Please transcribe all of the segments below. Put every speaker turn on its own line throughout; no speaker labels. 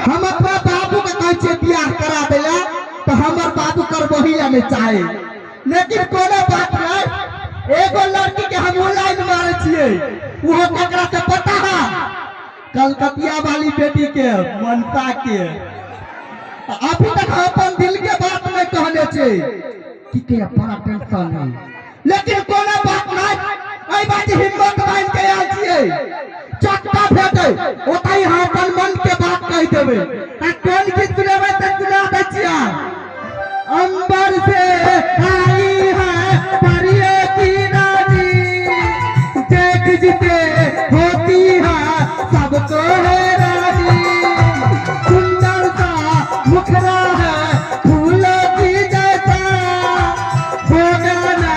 हम अपना बाबू के कहै बियाह करा देला तो हमर बाबू कर बहिया में चाहे, लेकिन कोनो बात नहीं। एगो लड़की के हम ऑनलाइन मारे छिए, वो केकरा से पता है? कलकतिया वाली बेटी के, मनसा के। अभी तक हम अपन दिल के बात नहीं कहले छे कि के बड़ा टेंशन है, लेकिन कोनो बात नहीं। एई बात हिम्मत बांध के आल छिए, चक्का भेटे ओतई हम अपन मन के बात कह देबे। आ कोन की सुनावे त सुना दै छिया। अंबर से आई है परियों की रानी, देख जिसे होती है सबको है रानी। सुंदर सा मुखरा है फूलों की जैसा, होगा ना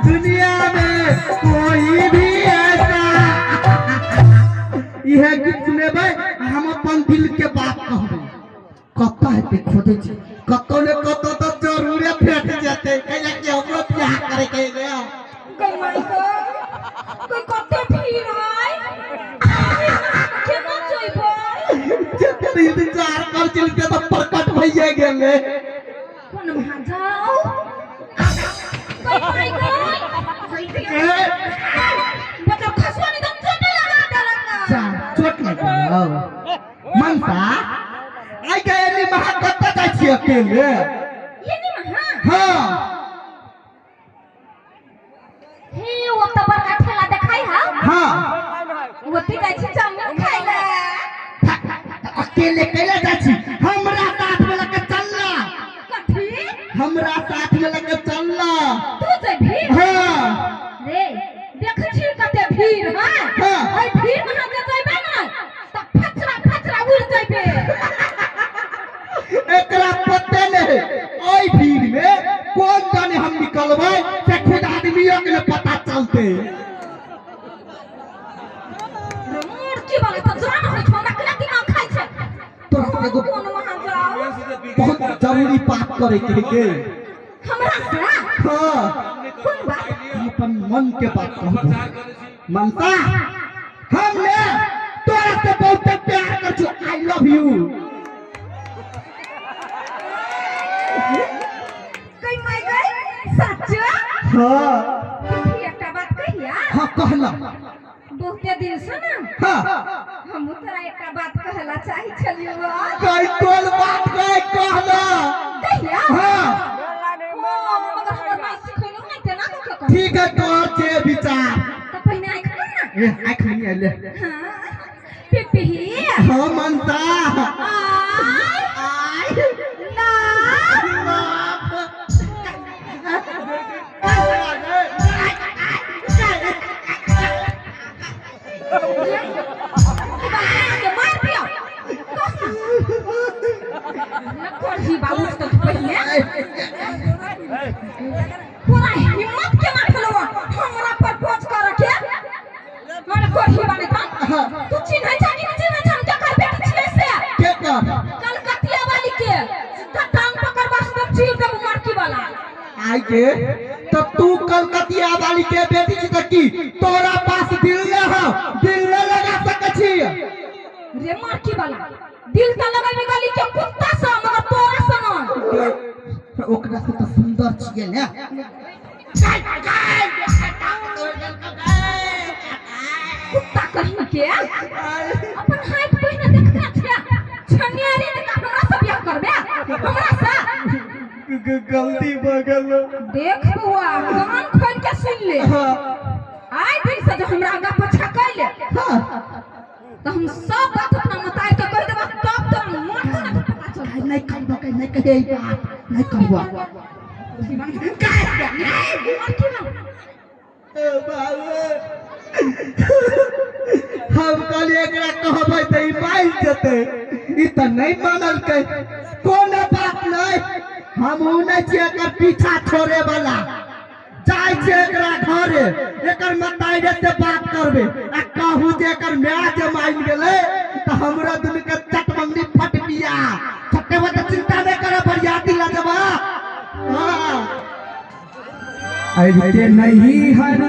दुनिया में कोई भी ऐसा। यह गीत सुनेबे हम अपन दिल के बात कहबे। कत्ता है खोजे छी, कत्तो ने कत्तो तो जरूर भेट जेते, कहिया कि हमरो बियाह करे के गया।
कोई माई को कोई कत्ते भीड़ है, केना जइबो?
जेते इंतजार कर चलते तो प्रकट भइए गेले।
कोन वहां जाओ, कोई माई को मतलब खसवा ने दम चोट लगा देलक।
जा चोट लगा मनसा आई गए महा कत्ता जाय छी अकेले।
ये नी महा
हां
हे वो तो बड़का ठेला देखाई हा।
हां
वो ती जाय छी चाउमीन खाइला।
अकेले कैला जाय छी? हमरा साथ में लगे चलना।
कथी?
हमरा साथ में लगे चलना।
तू जइबी?
हां
रे देख छी कते भीड़ है।
हां
ओइ भीड़ में हम जइबे ना त फचरा फचरा उड़ जइबे।
एकरा पते नहीं ओई भीड़ में कौन जाने हम निकलबै से खुद आदमियों के पता चलते।
मोर की बात त जान होय छोरा केना दिमाग खाइ छै।
तोरा एगो
कोन वहां जाओ
बहुत जरूरी बात करे के
हमरा से।
हां
कोन बात?
हम अपन मन के बात कहबो। मनसा हमने तोरा से बहुत प्यार कर छु, आई लव यू।
कई माय गई सच?
हां
एकटा बात कहिया।
हां कहला
बहुते दिन से ना
हां
हम तोरा एकटा बात कहला चाहि छलियो।
कोई कोन बात कहला
कहिया?
हां
मगर हमर माई सिखैलो नहीं थे ना तो
ठीक है तोर के विचार।
त पहिने आइ खन ना।
ए आँख नहीं आले।
हां पिपी
हाँ मनसा
आई ना मार दिया जी बाबू तो पहिने पूरा हिम्मत के ना खेलो हमरा पर पोच कर के मार कोठी बाने त तू चिन्ह जानी नहीं चिन्ह हम जकर बेटी छिए से
के कर
कलकतिया वाली के सीधा टांग पकड़ बस दम चीर दे मारकी वाला
आई के तो तू कलकतिया वाली के बेटी छी त की तोरा पास दिल न हो, दिल न लगा सके छी
रे मारकी वाला दिल त लगाई गली के कुत्ता सा मगर तोरा सन
ओकरा से तो सुंदर छिए ने।
कुत्ता कहीं के अपन हाथ पहिने देखना छै छनियारी ने हमरा से बियाह करबे हमरा से
गलती बगल
देख बुआ कान खोल के सुन ले। आइ दिन से जो हमरा आगा पछा कैले तो हम सब बात अपना मताई के कह देबा तब तो मोट के पता चल
नहीं कहबो के नहीं कहे ई बात नहीं कहबो हम कल एकरा कहबै त ई मान जेते, ई त नहीं मानल के। कोनो बात नहीं, हम उन्हें छी एकर पीछा छोड़े वाला। जाय छै एकरा घरे एकर मताइरे से बात करबे आ कहू जे एकर माय जे मान गेले त हमरा दुनु के चटमंगनी फट पिया फटेबे त चिंता नहीं करे बरियाती ला देबा। हां
अरे नहीं हर